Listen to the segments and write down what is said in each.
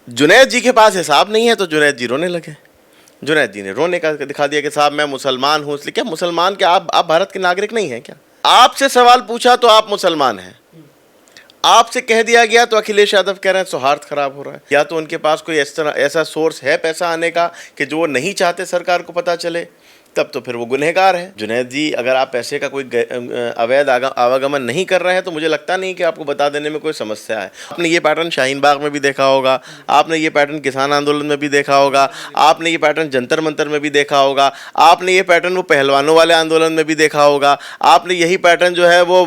जुनैद जी के पास हिसाब नहीं है तो जुनैद जी रोने लगे। जुनैद जी ने रोने का दिखा दिया कि साहब मैं मुसलमान हूँ। इसलिए क्या मुसलमान, क्या आप भारत के नागरिक नहीं हैं क्या? आपसे सवाल पूछा तो आप मुसलमान हैं, आपसे कह दिया गया तो अखिलेश यादव कह रहे हैं सौहार्द खराब हो रहा है। या तो उनके पास कोई ऐसा सोर्स है पैसा आने का कि जो वो नहीं चाहते सरकार को पता चले, तब तो फिर वो गुनहगार है। जुनैद जी, अगर आप पैसे का कोई अवैध आवागमन नहीं कर रहे हैं तो मुझे लगता नहीं कि आपको बता देने में कोई समस्या है। आपने ये पैटर्न शाहीन बाग में भी देखा होगा, आपने ये पैटर्न किसान आंदोलन में भी देखा होगा, आपने ये पैटर्न जंतर मंतर में भी देखा होगा, आपने ये पैटर्न वो पहलवानों वाले आंदोलन में भी देखा होगा, आपने यही पैटर्न जो है वो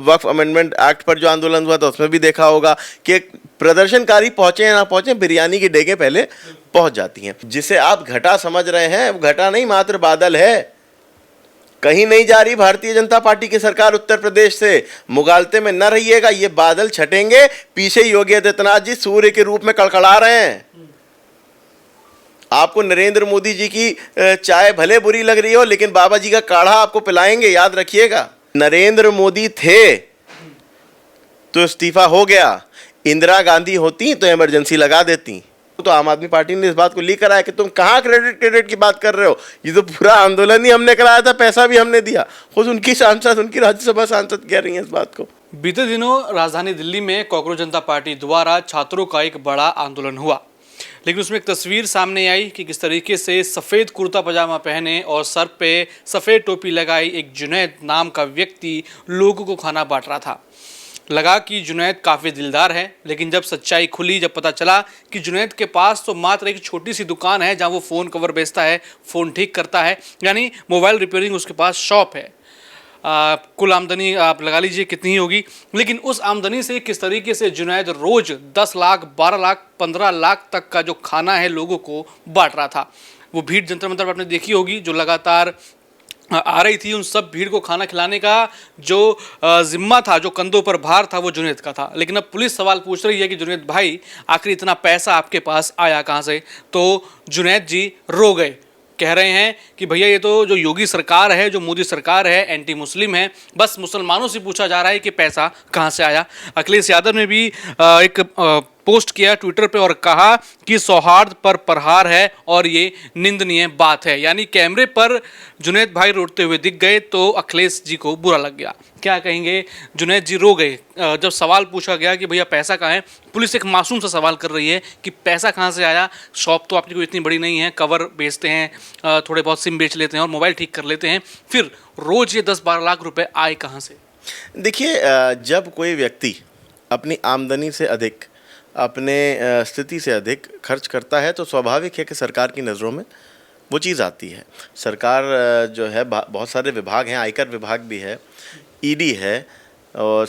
वक्फ अमेंडमेंट एक्ट पर जो आंदोलन हुआ था उसमें भी देखा होगा कि प्रदर्शनकारी पहुंचे या ना पहुंचे, बिरयानी की डेगे पहले पहुंच जाती हैं। जिसे आप घटा समझ रहे हैं वो घटा नहीं, मात्र बादल है। कहीं नहीं जा रही भारतीय जनता पार्टी की सरकार उत्तर प्रदेश से। मुगालते में न रहिएगा, ये बादल छटेंगे। पीछे योगी आदित्यनाथ जी सूर्य के रूप में कड़कड़ा रहे हैं। आपको नरेंद्र मोदी जी की चाय भले बुरी लग रही हो, लेकिन बाबा जी का काढ़ा आपको पिलाएंगे, याद रखिएगा। नरेंद्र मोदी थे तो इस्तीफा हो गया, इंदिरा गांधी होती तो इमरजेंसी लगा देती। तो आम आदमी पार्टी ने इस बात को लीक कराया कि तुम कहाँ क्रेडिट की बात कर रहे हो, ये तो पूरा आंदोलन ही हमने कराया था, पैसा भी हमने दिया। खुद उनकी सांसद, उनकी राज्यसभा सांसद कह रही हैं इस बात को। बीते दिनों राजधानी दिल्ली में कॉकरोच जनता पार्टी द्वारा छात्रों का एक बड़ा आंदोलन हुआ, लेकिन उसमें एक तस्वीर सामने आई कि किस तरीके से सफ़ेद कुर्ता पजामा पहने और सर पे सफ़ेद टोपी लगाई एक जुनैद नाम का व्यक्ति लोगों को खाना बांट रहा था। लगा कि जुनैद काफ़ी दिलदार है, लेकिन जब सच्चाई खुली, जब पता चला कि जुनैद के पास तो मात्र एक छोटी सी दुकान है जहां वो फ़ोन कवर बेचता है, फ़ोन ठीक करता है, यानी मोबाइल रिपेयरिंग उसके पास शॉप है। कुल आमदनी आप लगा लीजिए कितनी होगी, लेकिन उस आमदनी से किस तरीके से जुनैद रोज़ 10 लाख, 12 लाख, 15 लाख तक का जो खाना है लोगों को बांट रहा था। वो भीड़ जंतर मंतर आपने देखी होगी जो लगातार आ रही थी, उन सब भीड़ को खाना खिलाने का जो जिम्मा था, जो कंधों पर भार था, वो जुनैद का था। लेकिन अब पुलिस सवाल पूछ रही है कि जुनैद भाई, आखिर इतना पैसा आपके पास आया कहाँ से? तो जुनैद जी रो गए, कह रहे हैं कि भैया ये तो जो योगी सरकार है, जो मोदी सरकार है, एंटी मुस्लिम है, बस मुसलमानों से पूछा जा रहा है कि पैसा कहाँ से आया। अखिलेश यादव ने भी एक पोस्ट किया ट्विटर पे और कहा कि सौहार्द पर प्रहार है और ये निंदनीय बात है। यानी कैमरे पर जुनैद भाई रोते हुए दिख गए तो अखिलेश जी को बुरा लग गया। क्या कहेंगे? जुनैद जी रो गए जब सवाल पूछा गया कि भैया पैसा कहाँ है। पुलिस एक मासूम सा सवाल कर रही है कि पैसा कहाँ से आया, शॉप तो आपकी कोई इतनी बड़ी नहीं है, कवर बेचते हैं, थोड़े बहुत सिम बेच लेते हैं और मोबाइल ठीक कर लेते हैं, फिर रोज़ ये 10-12 लाख रुपए आए कहाँ से? देखिए, जब कोई व्यक्ति अपनी आमदनी से अधिक, अपने स्थिति से अधिक खर्च करता है तो स्वाभाविक है कि सरकार की नज़रों में वो चीज़ आती है। सरकार जो है, बहुत सारे विभाग हैं, आयकर विभाग भी है, ईडी है और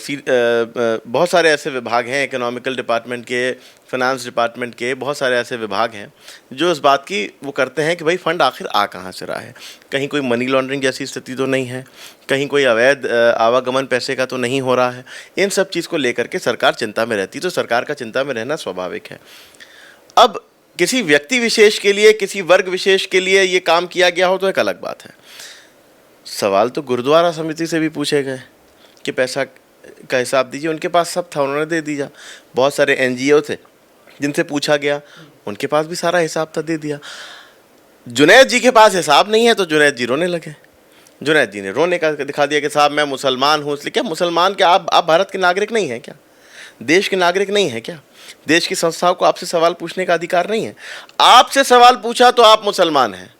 बहुत सारे ऐसे विभाग हैं, इकोनॉमिकल डिपार्टमेंट के, फाइनेंस डिपार्टमेंट के, बहुत सारे ऐसे विभाग हैं जो इस बात की वो करते हैं कि भाई फ़ंड आखिर आ कहाँ से रहा है। कहीं कोई मनी लॉन्ड्रिंग जैसी स्थिति तो नहीं है, कहीं कोई अवैध आवागमन पैसे का तो नहीं हो रहा है। इन सब चीज़ को लेकर के सरकार चिंता में रहती, तो सरकार का चिंता में रहना स्वाभाविक है। अब किसी व्यक्ति विशेष के लिए, किसी वर्ग विशेष के लिए ये काम किया गया हो तो एक अलग बात है। सवाल तो गुरुद्वारा समिति से भी पूछे गए कि पैसा का हिसाब दीजिए, उनके पास सब था, उन्होंने दे दिया। बहुत सारे एनजीओ थे जिनसे पूछा गया, उनके पास भी सारा हिसाब था, दे दिया। जुनैद जी के पास हिसाब नहीं है तो जुनैद जी रोने लगे। जुनैद जी ने रोने का दिखा दिया कि साहब मैं मुसलमान हूँ। इसलिए क्या मुसलमान, क्या आप भारत के नागरिक नहीं हैं क्या? देश के नागरिक नहीं हैं क्या? देश की संस्थाओं को आपसे सवाल पूछने का अधिकार नहीं है? आपसे सवाल पूछा तो आप मुसलमान हैं,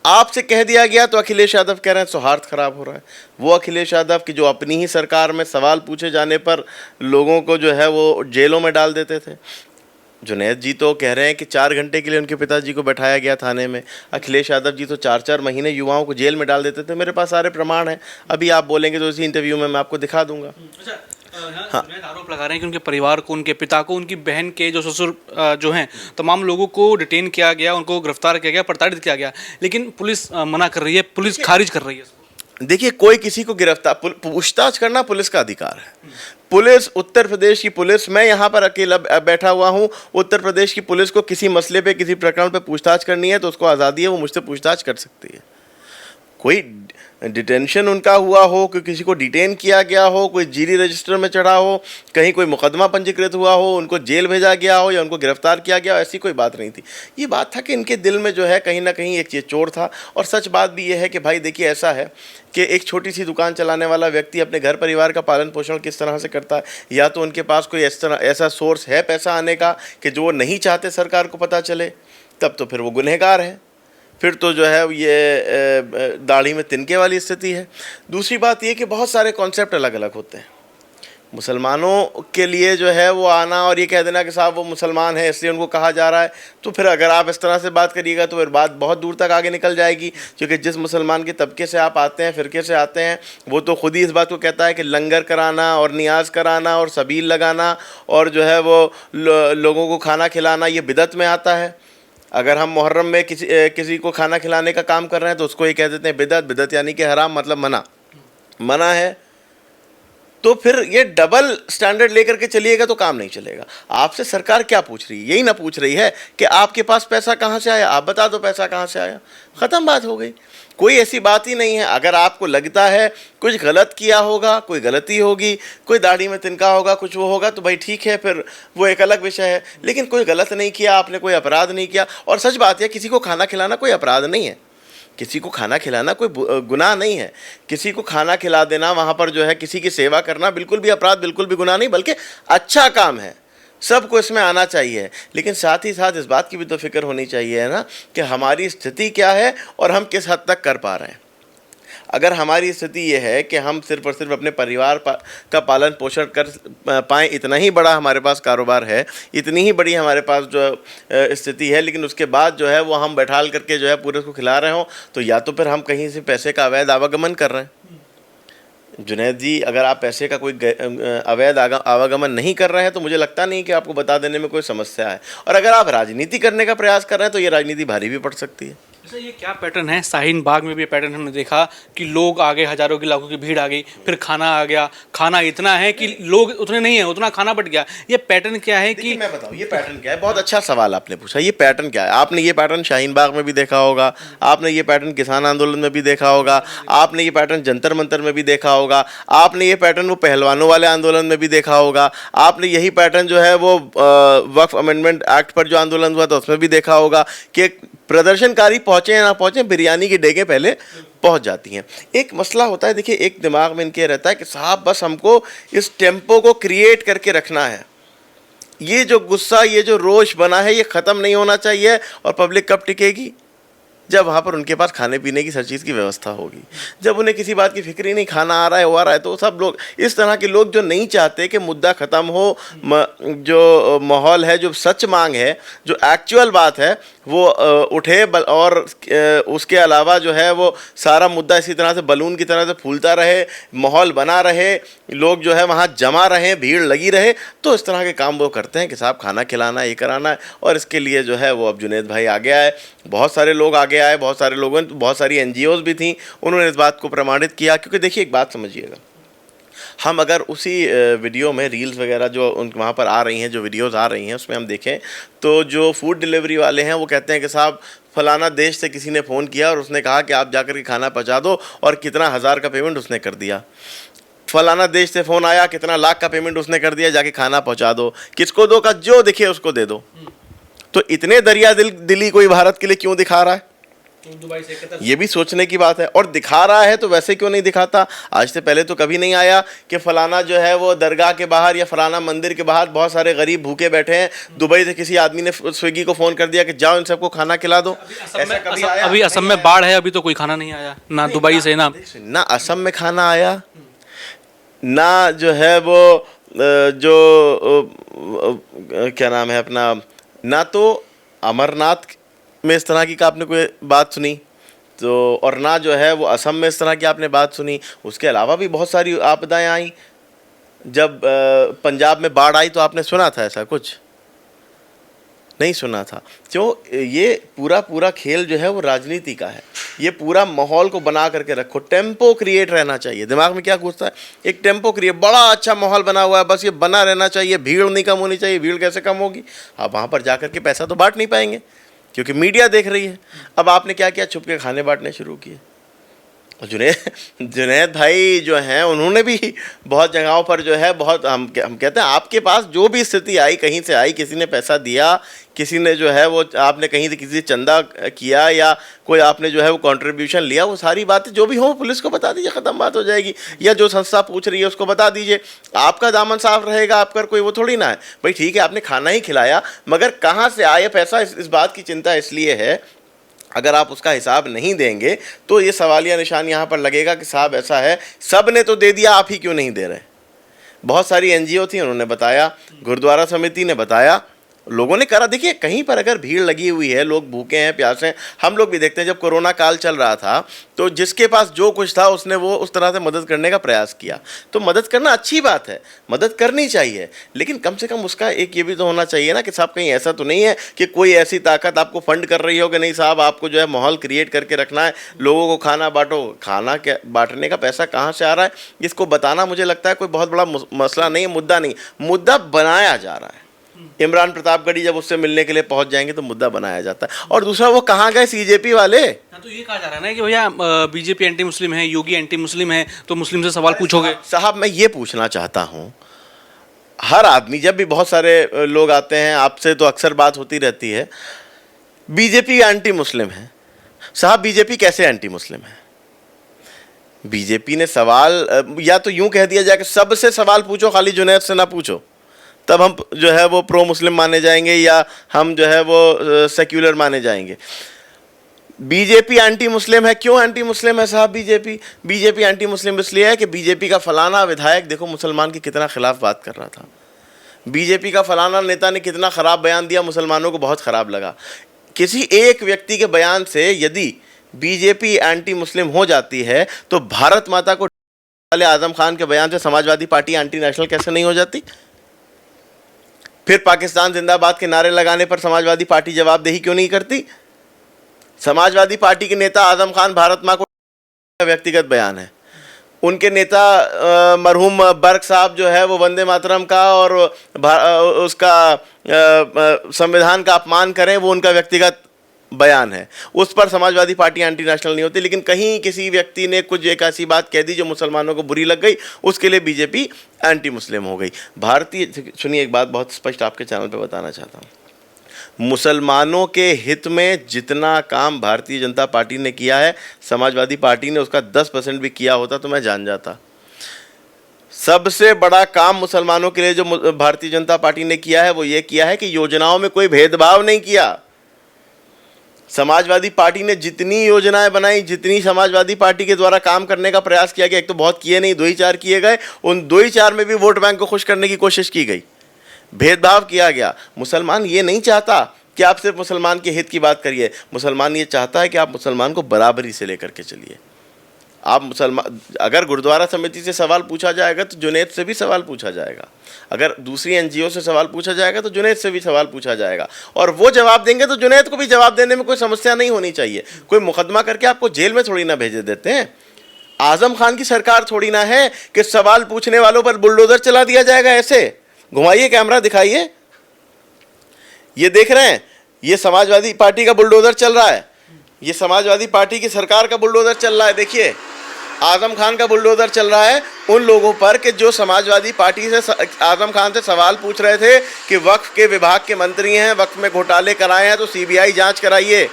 आपसे कह दिया गया तो अखिलेश यादव कह रहे हैं सौहार्द खराब हो रहा है। वो अखिलेश यादव की जो अपनी ही सरकार में सवाल पूछे जाने पर लोगों को जो है वो जेलों में डाल देते थे। जुनैद जी तो कह रहे हैं कि 4 घंटे के लिए उनके पिताजी को बैठाया गया थाने में। अखिलेश यादव जी तो 4-4 महीने युवाओं को जेल में डाल देते थे। मेरे पास सारे प्रमाण हैं, अभी आप बोलेंगे तो इसी इंटरव्यू में मैं आपको दिखा दूंगा। हाँ, आरोप लगा रहे हैं कि उनके परिवार को, उनके पिता को, उनकी बहन के जो ससुर जो हैं, तमाम लोगों को डिटेन किया गया, उनको गिरफ्तार किया गया, प्रताड़ित किया गया, लेकिन पुलिस मना कर रही है, पुलिस खारिज कर रही है। देखिए, कोई किसी को गिरफ्तार, पूछताछ करना पुलिस का अधिकार है। पुलिस, उत्तर प्रदेश की पुलिस, मैं यहाँ पर अकेला बैठा हुआ हूँ, उत्तर प्रदेश की पुलिस को किसी मसले पे, किसी प्रकरण पे पूछताछ करनी है तो उसको आज़ादी है, वो मुझसे पूछताछ कर सकती है। कोई डिटेंशन उनका हुआ हो, कोई किसी को डिटेन किया गया हो, कोई जीडी रजिस्टर में चढ़ा हो, कहीं कोई मुकदमा पंजीकृत हुआ हो, उनको जेल भेजा गया हो या उनको गिरफ्तार किया गया हो, ऐसी कोई बात नहीं थी। ये बात था कि इनके दिल में जो है कहीं ना कहीं एक ये चोर था। और सच बात भी ये है कि भाई देखिए, ऐसा है कि एक छोटी सी दुकान चलाने वाला व्यक्ति अपने घर परिवार का पालन पोषण किस तरह से करता है, या तो उनके पास कोई ऐसा सोर्स है पैसा आने का कि जो वो नहीं चाहते सरकार को पता चले, तब तो फिर वो गुनहगार है, फिर तो जो है ये दाढ़ी में तिनके वाली स्थिति है। दूसरी बात ये कि बहुत सारे कॉन्सेप्ट अलग अलग होते हैं। मुसलमानों के लिए जो है वो आना और ये कह देना कि साहब वो मुसलमान है इसलिए उनको कहा जा रहा है, तो फिर अगर आप इस तरह से बात करिएगा तो फिर बात बहुत दूर तक आगे निकल जाएगी। क्योंकि जिस मुसलमान के तबके से आप आते हैं, फ़िरके से आते हैं, वो तो ख़ुद ही इस बात को कहता है कि लंगर कराना और नियाज़ कराना और सबील लगाना और जो है वो लोगों को खाना खिलाना ये बिदअत में आता है। अगर हम मुहर्रम में किसी को खाना खिलाने का काम कर रहे हैं तो उसको ये कह देते हैं बिदअत। बिदअत यानी कि हराम, मतलब मना है। तो फिर ये डबल स्टैंडर्ड लेकर के चलिएगा तो काम नहीं चलेगा। आपसे सरकार क्या पूछ रही है? यही ना पूछ रही है कि आपके पास पैसा कहाँ से आया, आप बता दो पैसा कहाँ से आया, ख़त्म बात हो गई। कोई ऐसी बात ही नहीं है। अगर आपको लगता है कुछ गलत किया होगा, कोई गलती होगी, कोई दाढ़ी में तिनका होगा, कुछ वो होगा, तो भाई ठीक है, फिर वो एक अलग विषय है। लेकिन कोई गलत नहीं किया आपने, कोई अपराध नहीं किया। और सच बात है, किसी को खाना खिलाना कोई अपराध नहीं है, किसी को खाना खिलाना कोई गुनाह नहीं है। किसी को खाना खिला देना, वहाँ पर जो है किसी की सेवा करना बिल्कुल भी अपराध, बिल्कुल भी गुनाह नहीं, बल्कि अच्छा काम है, सबको इसमें आना चाहिए। लेकिन साथ ही साथ इस बात की भी तो फिक्र होनी चाहिए है ना कि हमारी स्थिति क्या है और हम किस हद तक कर पा रहे हैं। अगर हमारी स्थिति ये है कि हम सिर्फ और सिर्फ अपने परिवार का पालन पोषण कर पाएँ, इतना ही बड़ा हमारे पास कारोबार है, इतनी ही बड़ी हमारे पास जो स्थिति है, लेकिन उसके बाद जो है वो हम बैठाल करके जो है पूरे को खिला रहे हों, तो या तो फिर हम कहीं से पैसे का अवैध आवागमन कर रहे हैं। जुनैद जी, अगर आप पैसे का कोई अवैध आवागमन नहीं कर रहे हैं तो मुझे लगता नहीं कि आपको बता देने में कोई समस्या है। और अगर आप राजनीति करने का प्रयास कर रहे हैं तो ये राजनीति भारी भी पड़ सकती है। अच्छा, ये क्या पैटर्न है? शाहीन बाग में भी ये पैटर्न हमने देखा कि लोग आ गए, हजारों की लाखों की भीड़ आ गई, फिर खाना आ गया, खाना इतना है कि लोग उतने नहीं है, उतना खाना बट गया। ये पैटर्न क्या है कि मैं बताऊं ये पैटर्न क्या है? बहुत अच्छा सवाल आपने पूछा। ये पैटर्न क्या है? आपने ये पैटर्न शाहीन बाग में भी देखा होगा, आपने ये पैटर्न किसान आंदोलन में भी देखा होगा, आपने ये पैटर्न जंतर मंतर में भी देखा होगा, आपने ये पैटर्न वो पहलवानों वाले आंदोलन में भी देखा होगा, आपने यही पैटर्न जो है वो वक्फ अमेंडमेंट एक्ट पर जो आंदोलन हुआ था उसमें भी देखा होगा कि प्रदर्शनकारी पहुंचे या ना पहुंचे, बिरयानी की डेगें पहले पहुंच जाती हैं। एक मसला होता है, देखिए, एक दिमाग में इनके रहता है कि साहब बस हमको इस टेम्पो को क्रिएट करके रखना है, ये जो गुस्सा, ये जो रोष बना है, ये ख़त्म नहीं होना चाहिए। और पब्लिक कब टिकेगी? जब वहाँ पर उनके पास खाने पीने की हर चीज़ की व्यवस्था होगी, जब उन्हें किसी बात की फिक्र ही नहीं, खाना आ रहा है, हुआ रहा है। तो सब लोग, इस तरह के लोग जो नहीं चाहते कि मुद्दा ख़त्म हो, जो माहौल है, जो सच मांग है, जो एक्चुअल बात है, वो उठे और उसके अलावा जो है वो सारा मुद्दा इसी तरह से बलून की तरह से फूलता रहे, माहौल बना रहे, लोग जो है वहाँ जमा रहे, भीड़ लगी रहे, तो इस तरह के काम वो करते हैं कि साहब खाना खिलाना, ये कराना है। और इसके लिए जो है वो अब जुनैद भाई आगे आए, बहुत सारे लोग आगे आए, बहुत सारे लोगों, बहुत सारी NGOs भी थी, उन्होंने इस बात को प्रमाणित किया। क्योंकि देखिए, एक बात समझिएगा, हम अगर उसी वीडियो में रील्स वगैरह जो उन वहाँ पर आ रही हैं, जो वीडियोस आ रही हैं, उसमें हम देखें तो जो फूड डिलीवरी वाले हैं वो कहते हैं कि साहब फलाना देश से किसी ने फ़ोन किया और उसने कहा कि आप जाकर के खाना पहुँचा दो, और कितना हज़ार का पेमेंट उसने कर दिया। फलाना देश से फ़ोन आया, कितना लाख का पेमेंट उसने कर दिया, जाके खाना पहुँचा दो। किसको दो? का जो दिखे उसको दे दो। तो इतने दरिया दिली कोई भारत के लिए क्यों दिखा रहा है? दुबई से ये भी सोचने की बात है। और दिखा रहा है तो वैसे क्यों नहीं दिखाता? आज से पहले तो कभी नहीं आया कि फलाना जो है वो दरगाह के बाहर या फलाना मंदिर के बाहर बहुत सारे गरीब भूखे बैठे हैं, दुबई से किसी आदमी ने स्विगी को फ़ोन कर दिया कि जाओ इन सबको खाना खिला दो। ऐसा कभी आया? अभी असम में बाढ़ है, अभी तो कोई खाना नहीं आया, ना दुबई से, ना असम में खाना आया, ना जो है वो जो क्या नाम है अपना, ना तो अमरनाथ में इस तरह की का आपने कोई बात सुनी, तो और ना जो है वो असम में इस तरह की आपने बात सुनी। उसके अलावा भी बहुत सारी आपदाएं आई। जब पंजाब में बाढ़ आई तो आपने सुना था? ऐसा कुछ नहीं सुना था। क्यों? ये पूरा खेल जो है वो राजनीति का है। ये पूरा माहौल को बना करके रखो, टेम्पो क्रिएट रहना चाहिए। दिमाग में क्या घुसता है? एक टेम्पो क्रिएट, बड़ा अच्छा माहौल बना हुआ है, बस ये बना रहना चाहिए, भीड़ नहीं कम होनी चाहिए। भीड़ कैसे कम होगी? आप वहाँ पर जा के पैसा तो बांट नहीं पाएंगे क्योंकि मीडिया देख रही है। अब आपने क्या किया? छुप के खाने बांटने शुरू किए। जुनैद भाई जो हैं उन्होंने भी बहुत जगहों पर जो है बहुत हम कहते हैं आपके पास जो भी स्थिति आई, कहीं से आई, किसी ने पैसा दिया, किसी ने जो है वो आपने कहीं से किसी से चंदा किया या कोई आपने जो है वो कंट्रीब्यूशन लिया, वो सारी बातें जो भी हो पुलिस को बता दीजिए, ख़त्म बात हो जाएगी। या जो संस्था पूछ रही है उसको बता दीजिए, आपका दामन साफ रहेगा, आपका कोई वो थोड़ी ना है। भाई ठीक है आपने खाना ही खिलाया, मगर कहाँ से आए पैसा, इस बात की चिंता इसलिए है। अगर आप उसका हिसाब नहीं देंगे तो ये सवालिया निशान यहाँ पर लगेगा कि साहब ऐसा है, सब ने तो दे दिया, आप ही क्यों नहीं दे रहे। बहुत सारी एनजीओ थी, उन्होंने बताया, गुरुद्वारा समिति ने बताया, लोगों ने करा। देखिए कहीं पर अगर भीड़ लगी हुई है, लोग भूखे हैं, प्यासे हैं, हम लोग भी देखते हैं जब कोरोना काल चल रहा था तो जिसके पास जो कुछ था उसने वो उस तरह से मदद करने का प्रयास किया। तो मदद करना अच्छी बात है, मदद करनी चाहिए, लेकिन कम से कम उसका एक ये भी तो होना चाहिए ना कि साहब कहीं ऐसा तो नहीं है कि कोई ऐसी ताकत आपको फंड कर रही हो कि नहीं साहब आपको जो है माहौल क्रिएट करके रखना है, लोगों को खाना बांटो। खाना क्या बांटने का पैसा कहाँ से आ रहा है, इसको बताना मुझे लगता है कोई बहुत बड़ा मसला नहीं है, मुद्दा नहीं, मुद्दा बनाया जा रहा है। इमरान प्रतापगढ़ी जब उससे मिलने के लिए पहुंच जाएंगे तो मुद्दा बनाया जाता है। और दूसरा वो कहाँ गए सीजेपी वाले। तो ये कहा जा रहा है ना कि भैया बीजेपी एंटी मुस्लिम है, योगी एंटी मुस्लिम है, तो मुस्लिम से सवाल पूछोगे। साहब मैं ये पूछना चाहता हूँ, हर आदमी, जब भी बहुत सारे लोग आते हैं आपसे तो अक्सर बात होती रहती है, बीजेपी एंटी मुस्लिम है। साहब बीजेपी कैसे एंटी मुस्लिम है? बीजेपी ने सवाल, या तो यूं कह दिया जाए कि सबसे सवाल पूछो, खाली जुनैद से ना पूछो, तब हम जो है वो प्रो मुस्लिम माने जाएंगे या हम जो है वो सेक्युलर माने जाएंगे। बीजेपी एंटी मुस्लिम है, क्यों एंटी मुस्लिम है साहब? बीजेपी एंटी मुस्लिम इसलिए है कि बीजेपी का फलाना विधायक देखो मुसलमान के कितना खिलाफ बात कर रहा था, बीजेपी का फलाना नेता ने कितना ख़राब बयान दिया, मुसलमानों को बहुत ख़राब लगा। किसी एक व्यक्ति के बयान से यदि बीजेपी एंटी मुस्लिम हो जाती है तो भारत माता को वाले आजम खान के बयान से समाजवादी पार्टी एंटी नेशनल कैसे नहीं हो जाती? फिर पाकिस्तान जिंदाबाद के नारे लगाने पर समाजवादी पार्टी जवाबदेही क्यों नहीं करती? समाजवादी पार्टी के नेता आजम खान भारत माँ को व्यक्तिगत बयान है, उनके नेता मरहूम बर्क साहब जो है वो वंदे मातरम का और उसका संविधान का अपमान करें, वो उनका व्यक्तिगत बयान है, उस पर समाजवादी पार्टी एंटी नेशनल नहीं होती। लेकिन कहीं किसी व्यक्ति ने कुछ एक ऐसी बात कह दी जो मुसलमानों को बुरी लग गई, उसके लिए बीजेपी एंटी मुस्लिम हो गई। भारतीय, सुनिए एक बात बहुत स्पष्ट आपके चैनल पे बताना चाहता हूँ, मुसलमानों के हित में जितना काम भारतीय जनता पार्टी ने किया है, समाजवादी पार्टी ने उसका 10% भी किया होता तो मैं जान जाता। सबसे बड़ा काम मुसलमानों के लिए जो भारतीय जनता पार्टी ने किया है वो ये किया है कि योजनाओं में कोई भेदभाव नहीं किया। समाजवादी पार्टी ने जितनी योजनाएं बनाई, जितनी समाजवादी पार्टी के द्वारा काम करने का प्रयास किया गया, एक तो बहुत किए नहीं, 2 ही 4 किए गए, उन 2 ही 4 में भी वोट बैंक को खुश करने की कोशिश की गई, भेदभाव किया गया। मुसलमान ये नहीं चाहता कि आप सिर्फ मुसलमान के हित की बात करिए, मुसलमान ये चाहता है कि आप मुसलमान को बराबरी से लेकर के चलिए। आप मुसलमान, अगर गुरुद्वारा समिति से सवाल पूछा जाएगा तो जुनैद से भी सवाल पूछा जाएगा, अगर दूसरी एनजीओ से सवाल पूछा जाएगा तो जुनैद से भी सवाल पूछा जाएगा, और वो जवाब देंगे तो जुनैद को भी जवाब देने में कोई समस्या नहीं होनी चाहिए। कोई मुकदमा करके आपको जेल में थोड़ी ना भेजे देते हैं। आजम खान की सरकार थोड़ी ना है कि सवाल पूछने वालों पर बुलडोजर चला दिया जाएगा। ऐसे घुमाइए, कैमरा दिखाइए, ये देख रहे हैं, ये समाजवादी पार्टी का बुलडोजर चल रहा है, ये समाजवादी पार्टी की सरकार का बुलडोजर चल रहा है। देखिए आजम खान का बुलडोजर चल रहा है उन लोगों पर कि जो समाजवादी पार्टी से आजम खान से सवाल पूछ रहे थे कि वक्फ के विभाग के मंत्री हैं, वक्फ में घोटाले कराए हैं तो सीबीआई जांच कराइए,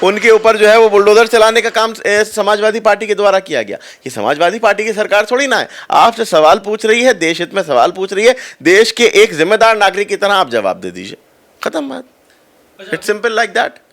उनके ऊपर जो है वो बुलडोजर चलाने का काम समाजवादी पार्टी के द्वारा किया गया। ये समाजवादी पार्टी की सरकार थोड़ी ना है, आपसे सवाल पूछ रही है, देश हित में सवाल पूछ रही है, देश के एक जिम्मेदार नागरिक की तरह आप जवाब दे दीजिए, खत्म बात। It's simple like that.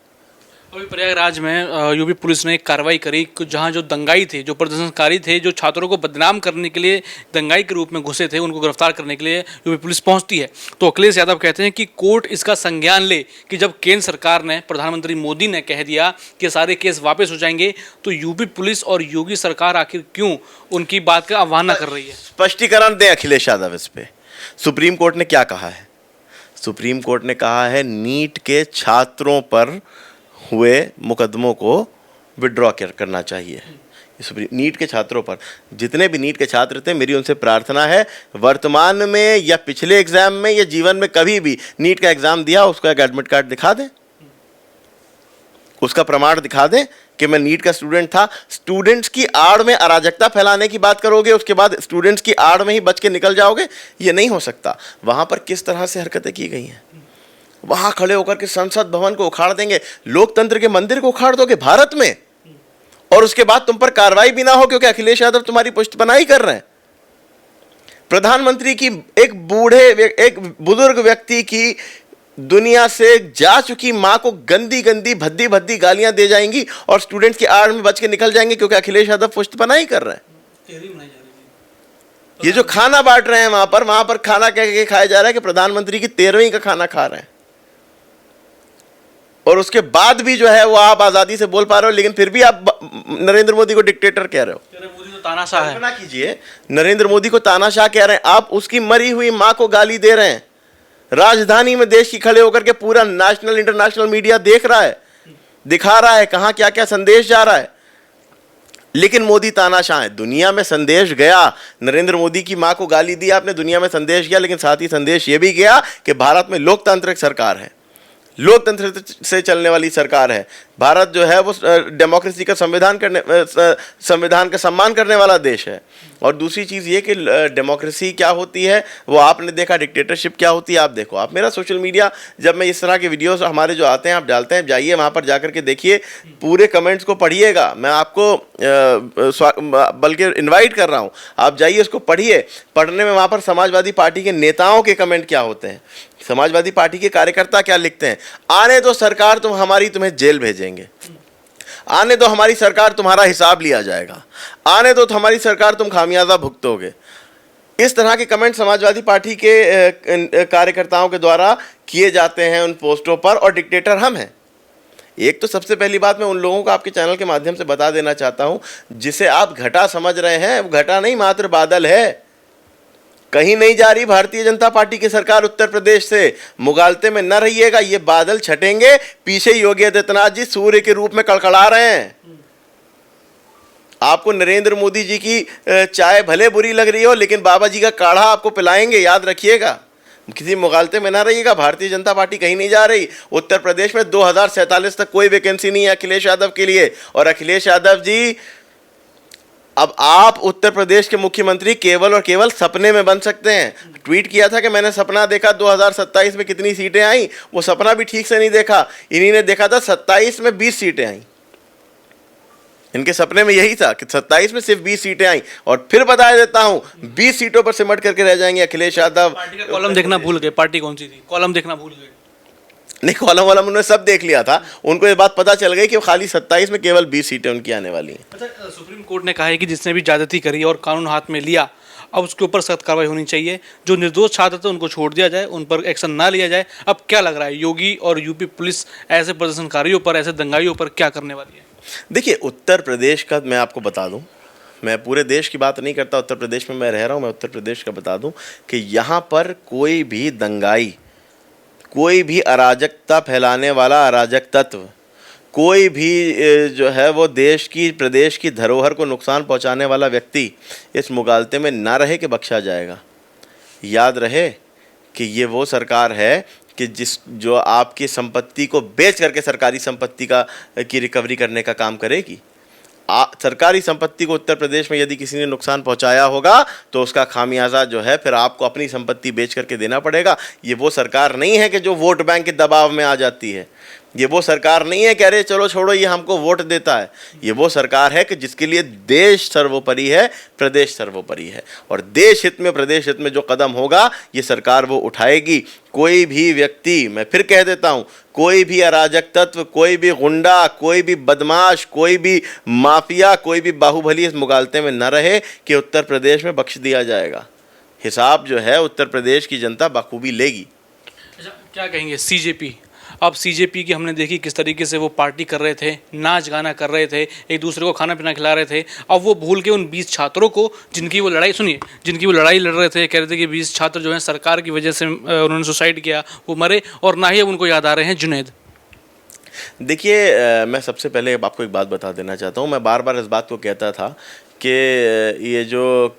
अभी प्रयागराज में यूपी पुलिस ने एक कार्रवाई करी, जहां जो दंगाई थे, जो प्रदर्शनकारी थे, जो छात्रों को बदनाम करने के लिए दंगाई के रूप में घुसे थे, उनको गिरफ्तार करने के लिए यूपी पुलिस पहुंचती है। तो अखिलेश यादव कहते हैं कि कोर्ट इसका संज्ञान ले कि जब केंद्र सरकार ने, प्रधानमंत्री मोदी ने कह दिया कि सारे केस वापस हो जाएंगे, तो यूपी पुलिस और योगी सरकार आखिर क्यों उनकी बात का अवहेलना कर रही है? स्पष्टीकरण दें अखिलेश यादव इस पे। सुप्रीम कोर्ट ने क्या कहा है? सुप्रीम कोर्ट ने कहा है नीट के छात्रों पर हुए मुकदमों को विड्रॉ करना चाहिए। नीट के छात्रों पर, जितने भी नीट के छात्र थे, मेरी उनसे प्रार्थना है वर्तमान में या पिछले एग्जाम में या जीवन में कभी भी नीट का एग्जाम दिया, उसका एक एडमिट कार्ड दिखा दें, उसका प्रमाण दिखा दें कि मैं नीट का स्टूडेंट था। स्टूडेंट्स की आड़ में अराजकता फैलाने की बात करोगे, उसके बाद स्टूडेंट्स की आड़ में ही बच के निकल जाओगे, ये नहीं हो सकता। वहाँ पर किस तरह से हरकतें की गई हैं, वहाँ खड़े होकर के संसद भवन को उखाड़ देंगे, लोकतंत्र के मंदिर को उखाड़ दोगे भारत में, और उसके बाद तुम पर कार्रवाई भी ना हो क्योंकि अखिलेश यादव तुम्हारी पुष्टपनाही कर रहे हैं। प्रधानमंत्री की एक बुजुर्ग व्यक्ति की दुनिया से जा चुकी मां को गंदी गंदी भद्दी भद्दी गालियां दे जाएंगी और स्टूडेंट्स की आड़ में बच के निकल जाएंगे क्योंकि अखिलेश यादव पुष्टपनाही कर रहे हैं। ये जो खाना बांट रहे हैं वहां पर खाना कह के खाया जा रहा है कि प्रधानमंत्री की 13वीं का खाना खा रहे हैं, और उसके बाद भी जो है वो आप आजादी से बोल पा रहे हो, लेकिन फिर भी आप नरेंद्र मोदी को डिक्टेटर कह रहे हो। मोदी तो तानाशाह है। कल्पना कीजिए, नरेंद्र मोदी को तानाशाह कह रहे हैं, आप उसकी मरी हुई मां को गाली दे रहे हैं। राजधानी में देश की खड़े होकर के पूरा नेशनल इंटरनेशनल मीडिया देख रहा है, दिखा रहा है कहां क्या क्या संदेश जा रहा है, लेकिन मोदी तानाशाह है। दुनिया में संदेश गया, नरेंद्र मोदी की मां को गाली दी आपने, दुनिया में संदेश गया, लेकिन साथ ही संदेश यह भी गया कि भारत में लोकतांत्रिक सरकार है, लोकतंत्र से चलने वाली सरकार है। भारत जो है वो डेमोक्रेसी का संविधान का सम्मान करने वाला देश है। और दूसरी चीज़ ये कि डेमोक्रेसी क्या होती है वो आपने देखा, डिक्टेटरशिप क्या होती है आप देखो। आप मेरा सोशल मीडिया, जब मैं इस तरह के वीडियोस हमारे जो आते हैं आप डालते हैं, जाइए वहाँ पर जाकर के देखिए, पूरे कमेंट्स को पढ़िएगा। मैं आपको बल्कि इन्वाइट कर रहा हूँ, आप जाइए उसको पढ़िए। पढ़ने में वहाँ पर समाजवादी पार्टी के नेताओं के कमेंट क्या होते हैं, समाजवादी पार्टी के कार्यकर्ता क्या लिखते हैं। आने दो सरकार, तुम्हें जेल भेजेंगे, आने दो हमारी सरकार, तुम्हारा हिसाब लिया जाएगा, आने दो तो हमारी सरकार, तुम खामियाजा भुगतोगे। इस तरह के कमेंट समाजवादी पार्टी के कार्यकर्ताओं के द्वारा किए जाते हैं उन पोस्टों पर, और डिक्टेटर हम हैं। एक तो सबसे पहली बात मैं उन लोगों को आपके चैनल के माध्यम से बता देना चाहता हूं, जिसे आप घटा समझ रहे हैं, वो घटा नहीं मात्र बादल है। कहीं नहीं जा रही भारतीय जनता पार्टी की सरकार उत्तर प्रदेश से, मुगालते में न रहिएगा, ये बादल छटेंगे। पीछे योगी आदित्यनाथ जी सूर्य के रूप में कड़कड़ा रहे हैं। आपको नरेंद्र मोदी जी की चाय भले बुरी लग रही हो, लेकिन बाबा जी का काढ़ा आपको पिलाएंगे, याद रखिएगा। किसी मुगालते में ना रहिएगा, भारतीय जनता पार्टी कहीं नहीं जा रही। उत्तर प्रदेश में 2047 तक कोई वैकेंसी नहीं है अखिलेश यादव के लिए। और अखिलेश यादव जी, अब आप उत्तर प्रदेश के मुख्यमंत्री केवल और केवल सपने में बन सकते हैं। ट्वीट किया था कि मैंने सपना देखा 2027 में कितनी सीटें आई, वो सपना भी ठीक से नहीं देखा। इन्हीं ने देखा था 27 में 20 सीटें आई, इनके सपने में यही था कि 27 में सिर्फ 20 सीटें आई। और फिर बता देता हूं, 20 सीटों पर सिमट करके रह जाएंगे अखिलेश यादव। पार्टी का कॉलम देखना भूल गए, पार्टी कौन सी थी, कॉलम देखना भूल गए। नहीं, कॉलम वाला उन्होंने सब देख लिया था, उनको ये बात पता चल गई कि खाली 27 में केवल 20 सीटें उनकी आने वाली हैं। अच्छा, सुप्रीम कोर्ट ने कहा है कि जिसने भी ज्यादती करी और कानून हाथ में लिया, अब उसके ऊपर सख्त कार्रवाई होनी चाहिए। जो निर्दोष छात्र थे उनको छोड़ दिया जाए, उन पर एक्शन ना लिया जाए। अब क्या लग रहा है, योगी और यूपी पुलिस ऐसे प्रदर्शनकारियों पर, ऐसे दंगाइयों पर क्या करने वाली है? देखिए, उत्तर प्रदेश का मैं आपको बता दूं, मैं पूरे देश की बात नहीं करता, उत्तर प्रदेश में मैं रह रहा हूं, मैं उत्तर प्रदेश का बता दूं कि यहाँ पर कोई भी दंगाई, कोई भी अराजकता फैलाने वाला अराजक तत्व, कोई भी जो है वो देश की, प्रदेश की धरोहर को नुकसान पहुंचाने वाला व्यक्ति इस मुगालते में ना रहे कि बख्शा जाएगा। याद रहे कि ये वो सरकार है कि जो आपकी संपत्ति को बेच करके सरकारी संपत्ति की रिकवरी करने का काम करेगी। सरकारी संपत्ति को उत्तर प्रदेश में यदि किसी ने नुकसान पहुंचाया होगा तो उसका खामियाजा जो है फिर आपको अपनी संपत्ति बेच करके देना पड़ेगा। ये वो सरकार नहीं है कि जो वोट बैंक के दबाव में आ जाती है। ये वो सरकार नहीं है कि अरे चलो छोड़ो ये हमको वोट देता है। ये वो सरकार है कि जिसके लिए देश सर्वोपरि है, प्रदेश सर्वोपरि है, और देश हित में, प्रदेश हित में जो कदम होगा ये सरकार वो उठाएगी। कोई भी व्यक्ति, मैं फिर कह देता हूँ, कोई भी अराजक तत्व, कोई भी गुंडा, कोई भी बदमाश, कोई भी माफिया, कोई भी बाहुबली इस मुगालते में न रहे कि उत्तर प्रदेश में बख्श दिया जाएगा। हिसाब जो है उत्तर प्रदेश की जनता बखूबी लेगी। अच्छा, क्या कहेंगे सीजेपी? अब सीजेपी की हमने देखी किस तरीके से वो पार्टी कर रहे थे, नाच गाना कर रहे थे, एक दूसरे को खाना पीना खिला रहे थे। अब वो भूल के उन 20 छात्रों को, जिनकी वो लड़ाई लड़ रहे थे, कह रहे थे कि 20 छात्र जो हैं सरकार की वजह से उन्होंने सुसाइड किया, वो मरे, और ना ही अब उनको याद आ रहे हैं जुनैद। देखिए, मैं सबसे पहले आपको एक बात बता देना चाहता हूँ। मैं बार बार इस बात को कहता था कि ये जो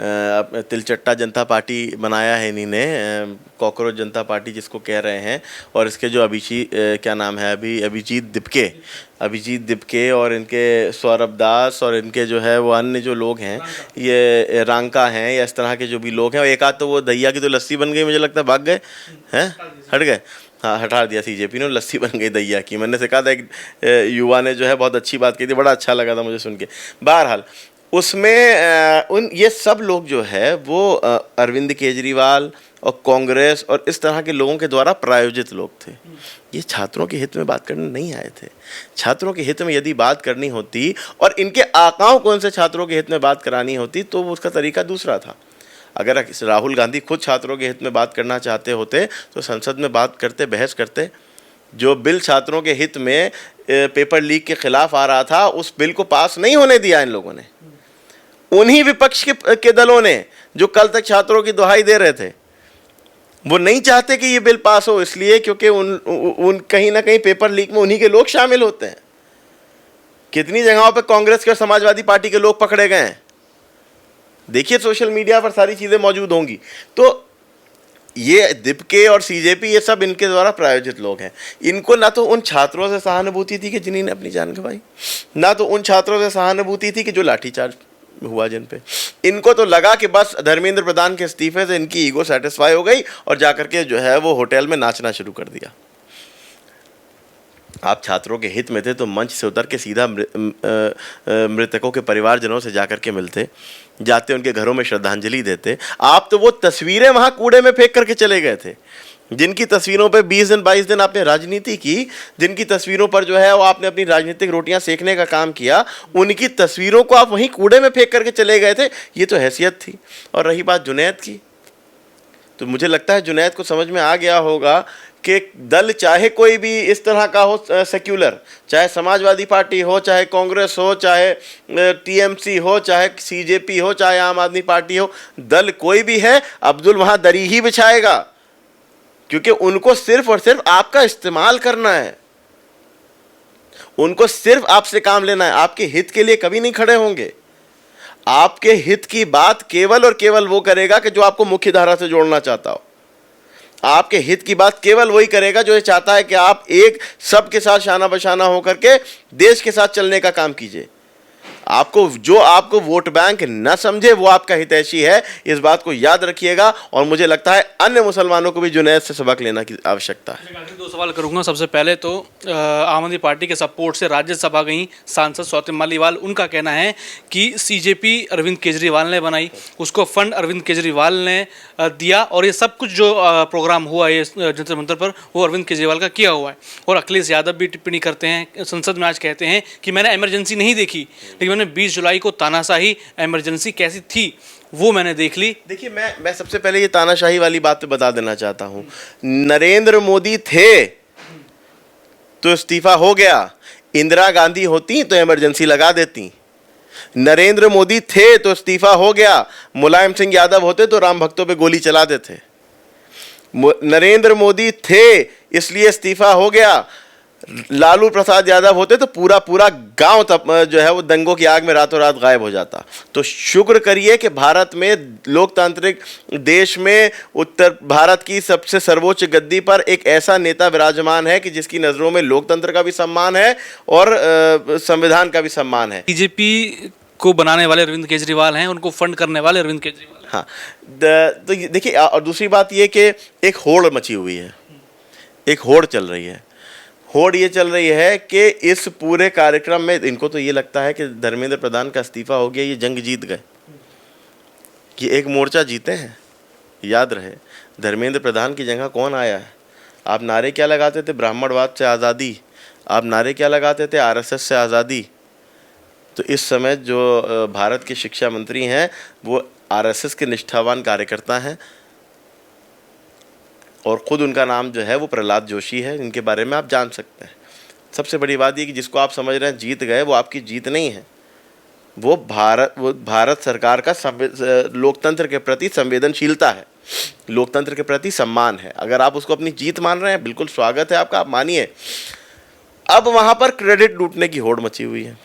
तिलचट्टा जनता पार्टी बनाया है इन्हीं ने, कॉकरोच जनता पार्टी जिसको कह रहे हैं। और इसके जो क्या नाम है अभिजीत दिपके और इनके सौरभ दास और इनके जो है वो अन्य जो लोग हैं, ये रांका हैं या इस तरह के जो भी लोग हैं, और एक आध तो वो दहिया की तो लस्सी बन गई, मुझे लगता है भाग गए हैं, हट गए, हाँ हटा दिया सीजेपी ने, लस्सी बन गई दहिया की। मैंने से कहा था एक युवा ने जो है बहुत अच्छी बात की थी, बड़ा अच्छा लगा था मुझे सुन के। बहरहाल उसमें ये सब लोग जो है वो अरविंद केजरीवाल और कांग्रेस और इस तरह के लोगों के द्वारा प्रायोजित लोग थे। ये छात्रों के हित में बात करने नहीं आए थे। छात्रों के हित में यदि बात करनी होती और इनके आकाओं को उनसे छात्रों के हित में बात करानी होती तो उसका तरीका दूसरा था। अगर राहुल गांधी खुद छात्रों के हित में बात करना चाहते होते तो संसद में बात करते, बहस करते। जो बिल छात्रों के हित में पेपर लीक के खिलाफ आ रहा था, उस बिल को पास नहीं होने दिया इन लोगों ने। उन्हीं विपक्ष के दलों ने जो कल तक छात्रों की दुहाई दे रहे थे, वो नहीं चाहते कि ये बिल पास हो, इसलिए क्योंकि उन कहीं ना कहीं पेपर लीक में उन्हीं के लोग शामिल होते हैं। कितनी जगहों पे कांग्रेस के और समाजवादी पार्टी के लोग पकड़े गए हैं, देखिए सोशल मीडिया पर सारी चीज़ें मौजूद होंगी। तो ये दिपके और सीजेपी ये सब इनके द्वारा प्रायोजित लोग हैं। इनको ना तो उन छात्रों से सहानुभूति थी कि जिन्होंने अपनी जान गंवाई, ना तो उन छात्रों से सहानुभूति थी कि जो लाठीचार्ज हुआ जिन पे। इनको तो लगा कि बस धर्मेंद्र प्रधान के इस्तीफे से इनकी ईगो सेटिस्फाई हो गई और जाकर के जो है वो होटल में नाचना शुरू कर दिया। आप छात्रों के हित में थे तो मंच से उतर के सीधा मृतकों के परिवारजनों से जाकर के मिलते, जाते उनके घरों में श्रद्धांजलि देते। आप तो वो तस्वीरें वहाँ कूड़े में फेंक करके चले गए थे, जिनकी तस्वीरों पे 20 दिन 22 दिन आपने राजनीति की, जिनकी तस्वीरों पर जो है वो आपने अपनी राजनीतिक रोटियां सेकने का काम किया, उनकी तस्वीरों को आप वहीं कूड़े में फेंक करके चले गए थे। ये तो हैसियत थी। और रही बात जुनैद की, तो मुझे लगता है जुनैद को समझ में आ गया होगा कि दल चाहे कोई भी इस तरह का हो, सेक्युलर, चाहे समाजवादी पार्टी हो, चाहे कांग्रेस हो, चाहे टीएमसी हो, चाहे सीजेपी हो, चाहे आम आदमी पार्टी हो, दल कोई भी है, अब्दुल वहाँ दरी ही बिछाएगा, क्योंकि उनको सिर्फ और सिर्फ आपका इस्तेमाल करना है। उनको सिर्फ आपसे काम लेना है, आपके हित के लिए कभी नहीं खड़े होंगे। आपके हित की बात केवल और केवल वो करेगा कि जो आपको मुख्य धारा से जोड़ना चाहता हो। आपके हित की बात केवल वही करेगा जो ये चाहता है कि आप एक सबके साथ शाना बशाना होकर के देश के साथ चलने का काम कीजिए। आपको वोट बैंक न समझे वो आपका हितैषी है, इस बात को याद रखिएगा। और मुझे लगता है अन्य मुसलमानों को भी जुनैद से सबक लेना की आवश्यकता है। दो सवाल करूंगा। सबसे पहले तो आम आदमी पार्टी के सपोर्ट से राज्यसभा गई सांसद स्वाति मालीवाल, उनका कहना है कि सीजेपी अरविंद केजरीवाल ने बनाई, उसको फंड अरविंद केजरीवाल ने दिया और ये सब कुछ जो प्रोग्राम हुआ है जंतर मंतर पर वो अरविंद केजरीवाल का किया हुआ है। और अखिलेश यादव भी टिप्पणी करते हैं, संसद में आज कहते हैं कि मैंने इमरजेंसी नहीं देखी, लेकिन मैंने 20 जुलाई को तानाशाही इमरजेंसी कैसी थी वो मैंने देख ली। देखिए मैं सबसे पहले ये तानाशाही वाली बात पे बता देना चाहता हूँ। नरेंद्र मोदी थे तो इस्तीफा हो गया, इंदिरा गांधी होती तो इमरजेंसी लगा देती। नरेंद्र मोदी थे तो इस्तीफा हो गया, मुलायम सिंह यादव होते तो राम भक्तों पे गोली चला देते। नरेंद्र मोदी थे इसलिए इस्तीफा हो गया, लालू प्रसाद यादव होते तो पूरा गांव जो है वो दंगों की आग में रातों रात गायब हो जाता। तो शुक्र करिए कि भारत में लोकतांत्रिक देश में उत्तर भारत की सबसे सर्वोच्च गद्दी पर एक ऐसा नेता विराजमान है कि जिसकी नज़रों में लोकतंत्र का भी सम्मान है और संविधान का भी सम्मान है। बीजेपी को बनाने वाले अरविंद केजरीवाल हैं, उनको फंड करने वाले अरविंद केजरीवाल। हाँ, तो देखिए, और दूसरी बात ये कि एक होड़ मची हुई है, एक होड़ चल रही है। होड़ ये चल रही है कि इस पूरे कार्यक्रम में इनको तो ये लगता है कि धर्मेंद्र प्रधान का इस्तीफा हो गया, ये जंग जीत गए, कि एक मोर्चा जीते हैं। याद रहे, धर्मेंद्र प्रधान की जगह कौन आया है? आप नारे क्या लगाते थे? ब्राह्मणवाद से आज़ादी। आप नारे क्या लगाते थे? आरएसएस से आज़ादी। तो इस समय जो भारत के शिक्षा मंत्री हैं वो आरएसएस के निष्ठावान कार्यकर्ता हैं और ख़ुद उनका नाम जो है वो प्रहलाद जोशी है। इनके बारे में आप जान सकते हैं। सबसे बड़ी बात ये कि जिसको आप समझ रहे हैं जीत गए, वो आपकी जीत नहीं है। वो भारत सरकार का लोकतंत्र के प्रति संवेदनशीलता है, लोकतंत्र के प्रति सम्मान है। अगर आप उसको अपनी जीत मान रहे हैं, बिल्कुल स्वागत है आपका, आप मानिए। अब वहाँ पर क्रेडिट लूटने की होड़ मची हुई है।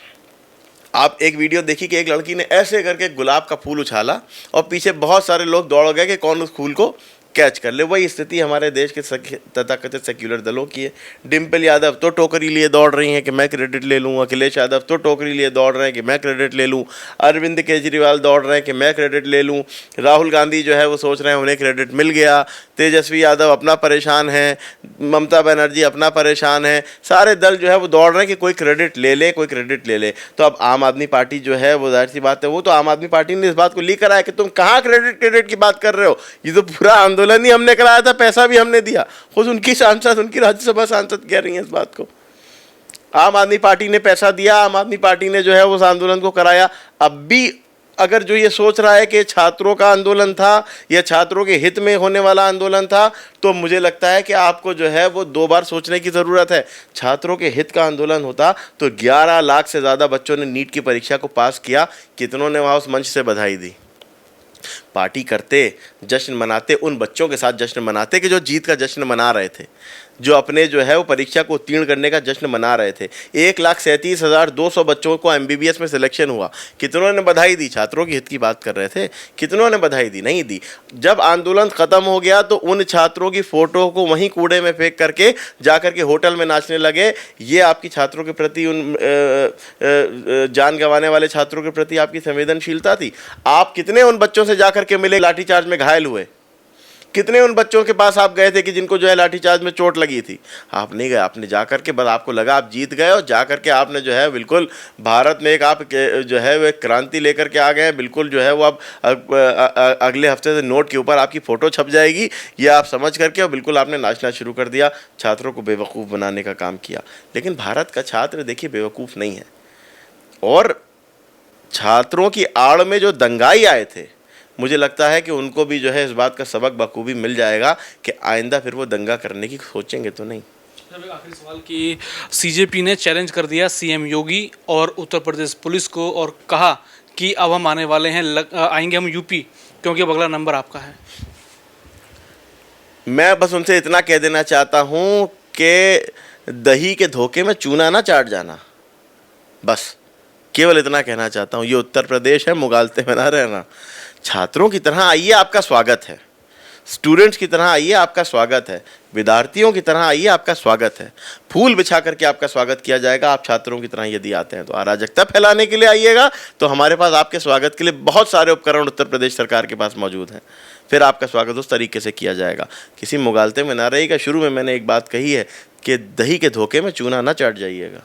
आप एक वीडियो देखी कि एक लड़की ने ऐसे करके गुलाब का फूल उछाला और पीछे बहुत सारे लोग दौड़ गए कि कौन उस फूल को कैच कर ले। वही स्थिति हमारे देश के तथाकथित सेक्युलर दलों की है। डिम्पल यादव तो टोकरी लिए दौड़ रही हैं कि मैं क्रेडिट ले लूँ, अखिलेश यादव तो टोकरी लिए दौड़ रहे हैं कि मैं क्रेडिट ले लूँ, अरविंद केजरीवाल दौड़ रहे हैं कि मैं क्रेडिट ले लूँ, राहुल गांधी जो है वो सोच रहे हैं उन्हें क्रेडिट मिल गया, तेजस्वी यादव अपना परेशान है, ममता बनर्जी अपना परेशान है, सारे दल जो है वो दौड़ रहे हैं कि कोई क्रेडिट ले ले, कोई क्रेडिट ले ले। तो अब आम आदमी पार्टी जो है वो जाहिर सी बात है, वो तो आम आदमी पार्टी ने इस बात को लीक कराया कि तुम कहाँ क्रेडिट की बात कर रहे हो, ये तो पूरा आंदोलन ही हमने कराया था, पैसा भी हमने दिया। खुद उनकी सांसद, उनकी राज्यसभा सांसद कह रही हैं इस बात को। आम आदमी पार्टी ने पैसा दिया, आम आदमी पार्टी ने जो है उस आंदोलन को कराया। अब भी अगर जो ये सोच रहा है कि छात्रों का आंदोलन था या छात्रों के हित में होने वाला आंदोलन था, तो मुझे लगता है कि आपको जो है वो 2 बार सोचने की ज़रूरत है। छात्रों के हित का आंदोलन होता तो 11 लाख से ज़्यादा बच्चों ने नीट की परीक्षा को पास किया, कितनों ने वहाँ उस मंच से बधाई दी। पार्टी करते, जश्न मनाते, उन बच्चों के साथ जश्न मनाते कि जो जीत का जश्न मना रहे थे, जो अपने जो है वो परीक्षा को उत्तीर्ण करने का जश्न मना रहे थे। 1,37,200 बच्चों को MBBS में सिलेक्शन हुआ, कितनों ने बधाई दी? छात्रों के हित की बात कर रहे थे, कितनों ने बधाई दी? नहीं दी। जब आंदोलन ख़त्म हो गया तो उन छात्रों की फ़ोटो को वहीं कूड़े में फेंक करके जा करके होटल में नाचने लगे। ये आपकी छात्रों के प्रति, उन जान गंवाने वाले छात्रों के प्रति आपकी संवेदनशीलता थी? आप कितने उन बच्चों से जा करके मिले लाठीचार्ज में घायल हुए? कितने उन बच्चों के पास आप गए थे कि जिनको जो है लाठीचार्ज में चोट लगी थी? आप नहीं गए। आपने जा करके बस आपको लगा आप जीत गए और जा करके आपने जो है बिल्कुल भारत में एक आप जो है वो एक क्रांति लेकर के आ गए। बिल्कुल जो है वो अब अगले हफ्ते से नोट के ऊपर आपकी फ़ोटो छप जाएगी, ये आप समझ करके और बिल्कुल आपने नाचना शुरू कर दिया, छात्रों को बेवकूफ़ बनाने का काम किया। लेकिन भारत का छात्र देखिए बेवकूफ़ नहीं है, और छात्रों की आड़ में जो दंगाई आए थे, मुझे लगता है कि उनको भी जो है इस बात का सबक बखूबी मिल जाएगा कि आइंदा फिर वो दंगा करने की सोचेंगे तो नहीं। जब एक आखिरी सवाल कि CJP ने चैलेंज कर दिया CM योगी और उत्तर प्रदेश पुलिस को और कहा कि अब हम आने वाले हैं, आएंगे हम यूपी, क्योंकि अब अगला नंबर आपका है। मैं बस उनसे इतना कह देना चाहता हूँ कि दही के धोखे में चूना ना चाट जाना, बस केवल इतना कहना चाहता हूँ। ये उत्तर प्रदेश है, मुगालते में ना रहना। छात्रों की तरह आइए, आपका स्वागत है। स्टूडेंट्स की तरह आइए, आपका स्वागत है। विद्यार्थियों की तरह आइए, आपका स्वागत है। फूल बिछा करके आपका स्वागत किया जाएगा। आप छात्रों की तरह यदि आते हैं तो अराजकता फैलाने के लिए आइएगा तो हमारे पास आपके स्वागत के लिए बहुत सारे उपकरण उत्तर प्रदेश सरकार के पास मौजूद हैं। फिर आपका स्वागत उस तरीके से किया जाएगा, किसी मुगालते में ना रहिएगा। शुरू में मैंने एक बात कही है कि दही के धोखे में चूना ना चाट जाइएगा।